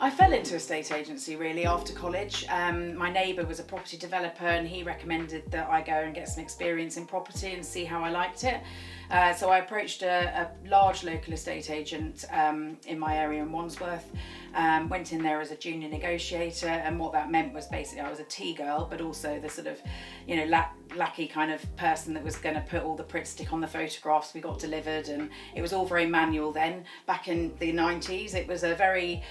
I fell into estate agency really after college. My neighbour was a property developer and he recommended that I go and get some experience in property and see how I liked it. So I approached a large local estate agent in my area in Wandsworth, went in there as a junior negotiator, and what that meant was basically I was a tea girl, but also the sort of, you know, lackey kind of person that was going to put all the Pritt stick on the photographs we got delivered, and it was all very manual then. Back in the 90s, it was a very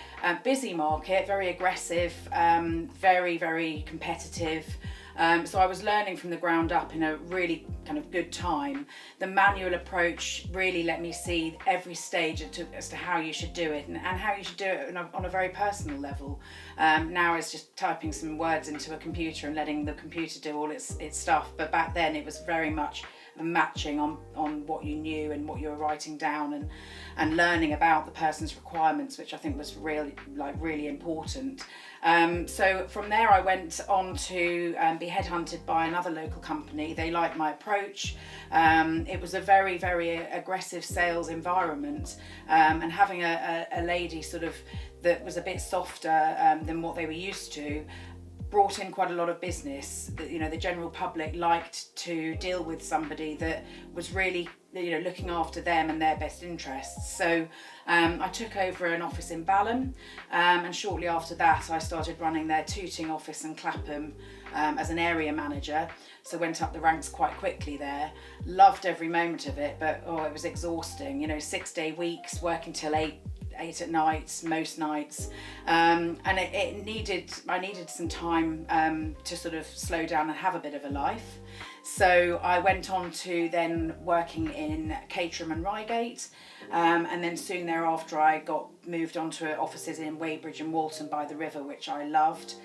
busy market, very aggressive, very, very competitive. So I was learning from the ground up in a really kind of good time. The manual approach really let me see every stage as to how you should do it, and how you should do it on a very personal level. Now it's just typing some words into a computer and letting the computer do all its stuff, but back then it was very much matching on what you knew and what you were writing down, and learning about the person's requirements, which I think was really important. So from there I went on to be headhunted by another local company. They liked my approach. It was a very, very aggressive sales environment, and having a lady sort of that was a bit softer than what they were used to brought in quite a lot of business. You know, the general public liked to deal with somebody that was really, you know, looking after them and their best interests. So I took over an office in Balham, and shortly after that I started running their Tooting office in Clapham as an area manager. So went up the ranks quite quickly there. Loved every moment of it, but it was exhausting. You know, 6-day weeks, working till 8 at night most nights, and I needed some time to sort of slow down and have a bit of a life. So I went on to then working in Caterham and Reigate, and then soon thereafter I got moved on to offices in Weybridge and Walton by the river, which I loved.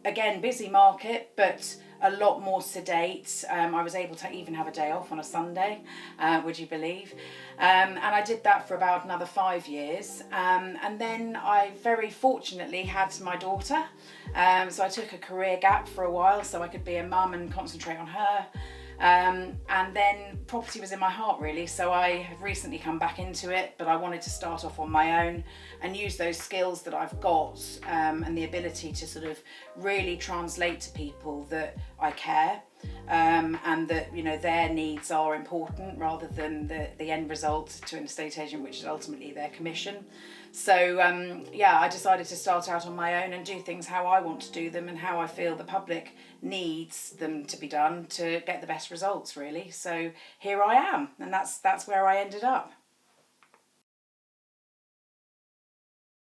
Again, busy market, but a lot more sedate. I was able to even have a day off on a Sunday, would you believe? And I did that for about another 5 years. And then I very fortunately had my daughter. So I took a career gap for a while so I could be a mum and concentrate on her. And then property was in my heart really, so I have recently come back into it, but I wanted to start off on my own and use those skills that I've got, and the ability to sort of really translate to people that I care, and that, you know, their needs are important rather than the end result to an estate agent, which is ultimately their commission. So I decided to start out on my own and do things how I want to do them and how I feel the public needs them to be done to get the best results really. So here I am, and that's where I ended up.